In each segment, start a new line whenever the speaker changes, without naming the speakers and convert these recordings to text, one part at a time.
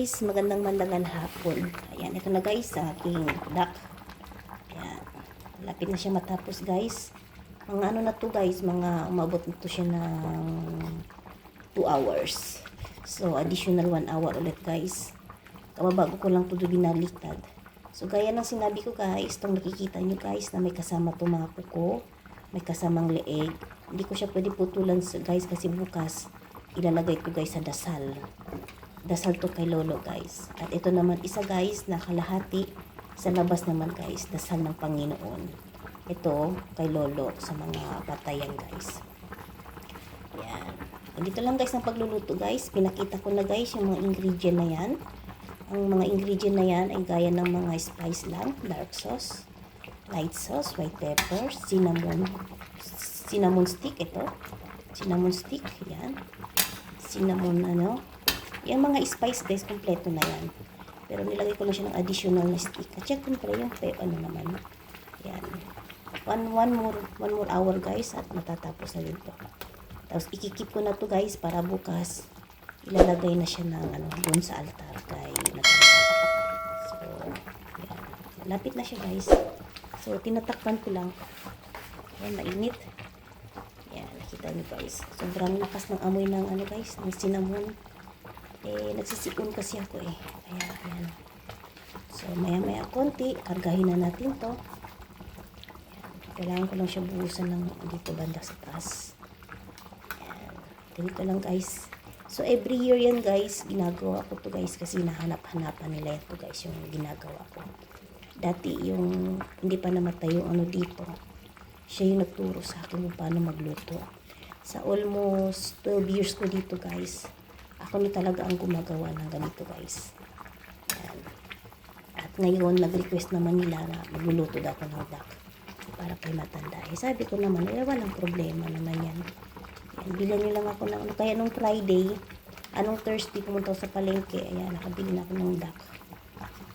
guys, magandang mandagan hapon. Ayan, ito na guys, sa aking duck. Ayan, lapit na siya matapos guys. Mga ano na to guys, mga umabot na to siya ng 2 hours. So, additional 1 hour ulit guys. Kababago ko lang to binaliktad. So, gaya ng sinabi ko guys, itong nakikita nyo guys na may kasama to mga kuko, may kasamang leeg. Hindi ko siya pwede putulan guys kasi bukas ilalagay ko guys sa dasal. Dasal to kay Lolo guys. At ito naman isa guys na kalahati sa labas naman guys. Dasal ng Panginoon. Ito kay Lolo sa mga batayan guys. Yan. Dito lang guys ang pagluluto guys. Pinakita ko na guys yung mga ingredient na yan. Ang mga ingredient na yan ay gaya ng mga spice lang. Dark sauce, light sauce, white pepper, cinnamon stick ito. Cinnamon stick. Yan. Cinnamon yung mga spice guys, kompleto na yan. Pero nilagay ko lang siya ng additional na stick. At check ko pala yung naman. Yan. One more hour guys at matatapos na din to. Tapos ikikip ko na to guys para bukas ilalagay na siya ng doon sa altar kay Natanda. So, yan. Lapit na siya guys. So, tinatakpan ko lang. Yan, mainit. Yan, nakita niyo guys. Sobrang lakas ng amoy ng guys, ng cinnamon. Nagsisipon kasi ako Kaya, ayan. So, maya-maya konti, kargahin na natin to. Ayan. Kailangan ko lang siya buhusan ng dito banda sa taas. Ayan. Ganito lang guys. So, every year yan guys, ginagawa ko to guys kasi nahanap-hanapan nila ito guys yung ginagawa ko. Dati yung hindi pa namatay yung dito. Siya yung nagturo sa akin kung paano magluto. Sa almost 12 years ko dito guys, ako na talaga ang gumagawa ng ganito guys. Ayan. At ngayon, nag-request naman nila na magluluto daw ako ng duck para kay Matanda. Sabi ko naman, walang problema naman yan. Ayan, bilan nyo lang ako ng kaya nung Friday, Thursday, pumunta ako sa palengke. Ayan, nakabili na ako ng duck.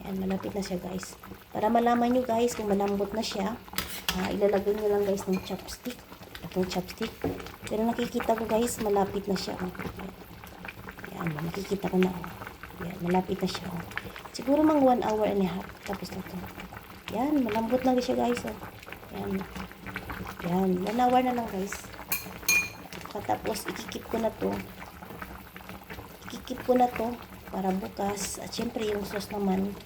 Ayan, malapit na siya guys. Para malaman nyo guys kung malambot na siya, ilalagay nyo lang guys ng chopstick. Itong chopstick. Pero nakikita ko guys, malapit na siya. Ayan, nakikita ko na. Ayan, malapit na siya. Siguro mang 1 hour and a half. Tapos na ito. Ayan, malambot lang siya guys. Ayan. Ayan, 1 hour na lang guys. Tapos, ikikip ko na to. Ikikip ko na to para bukas. At syempre, yung sauce naman,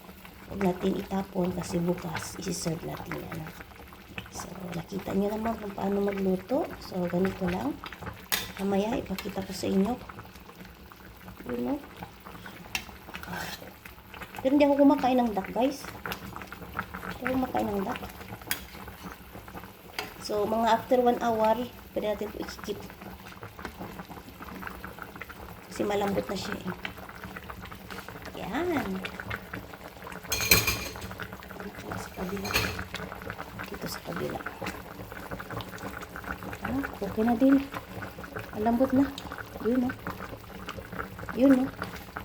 huwag natin itapon kasi bukas, isi-serve natin yan. So, nakita nyo naman kung paano magluto. So, ganito lang. Mamaya, ipakita ko sa inyo. Pero hindi ako kumakain ng duck guys. Hindi ako kumakain ng duck. So, mga after 1 hour, pwede natin ito ikikip. Kasi malambot na siya Yan. Dito sa kabila. Dito sa kabila. Okay na din. Malambot na. Yun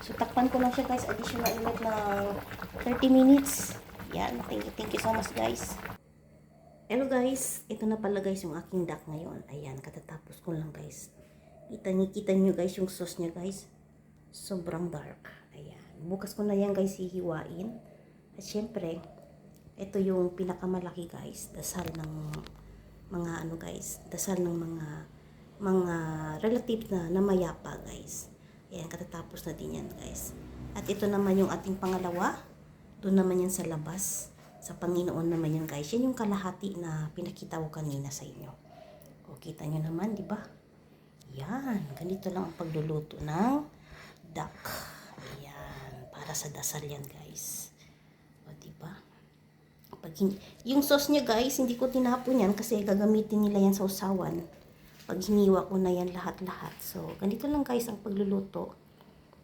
So, takpan ko lang siya guys. Additional ulit ng 30 minutes. Yan. Thank you so much guys. Hello guys. Ito na pala guys yung aking duck ngayon. Ayan. Katatapos ko lang guys. Kita nyo guys yung sauce niya guys. Sobrang dark. Ayan. Bukas ko na yan guys hihiwain. At syempre, ito yung pinakamalaki guys. Dasal ng mga guys. Dasal ng mga relative na mayapa guys. Ayan, katatapos na din yan guys. At ito naman yung ating pangalawa. Doon naman yan sa labas. Sa Panginoon naman yan guys. Yan yung kalahati na pinakita ko kanina sa inyo. O, kita nyo naman, di ba? Yan, ganito lang ang pagluluto ng duck. Ayan, para sa dasal yan guys. O, di ba? Yung sauce niya guys, hindi ko tinapon yan kasi gagamitin nila yan sa usawan. Pag hiniwa ko na yan lahat-lahat. So, ganito lang guys ang pagluluto.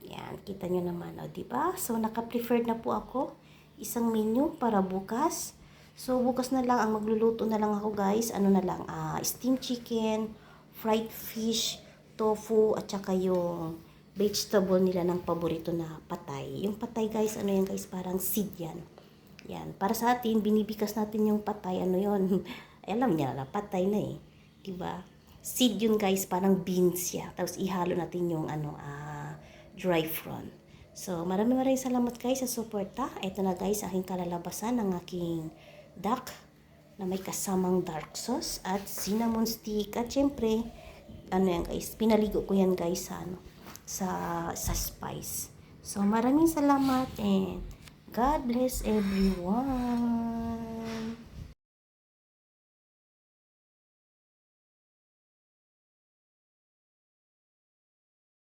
Yan, kita nyo naman. O, diba? So, naka-preferred na po ako. Isang menu para bukas. So, bukas na lang ang magluluto na lang ako guys. Steamed chicken, fried fish, tofu, at saka yung vegetable nila ng paborito na patay. Yung patay guys, yan guys, parang seed yan. Yan, para sa atin, binibikas natin yung patay. Yun? Alam niya na, patay na Diba? Seed yun guys, parang beans siya. Tapos ihalo natin yung dry prawn. So, maraming salamat guys sa suporta. Ito na guys, aking kalalabasan ng aking duck na may kasamang dark sauce at cinnamon stick. At syempre, ano yan guys, pinaligo ko yan guys sa, sa spice. So, maraming salamat and God bless everyone.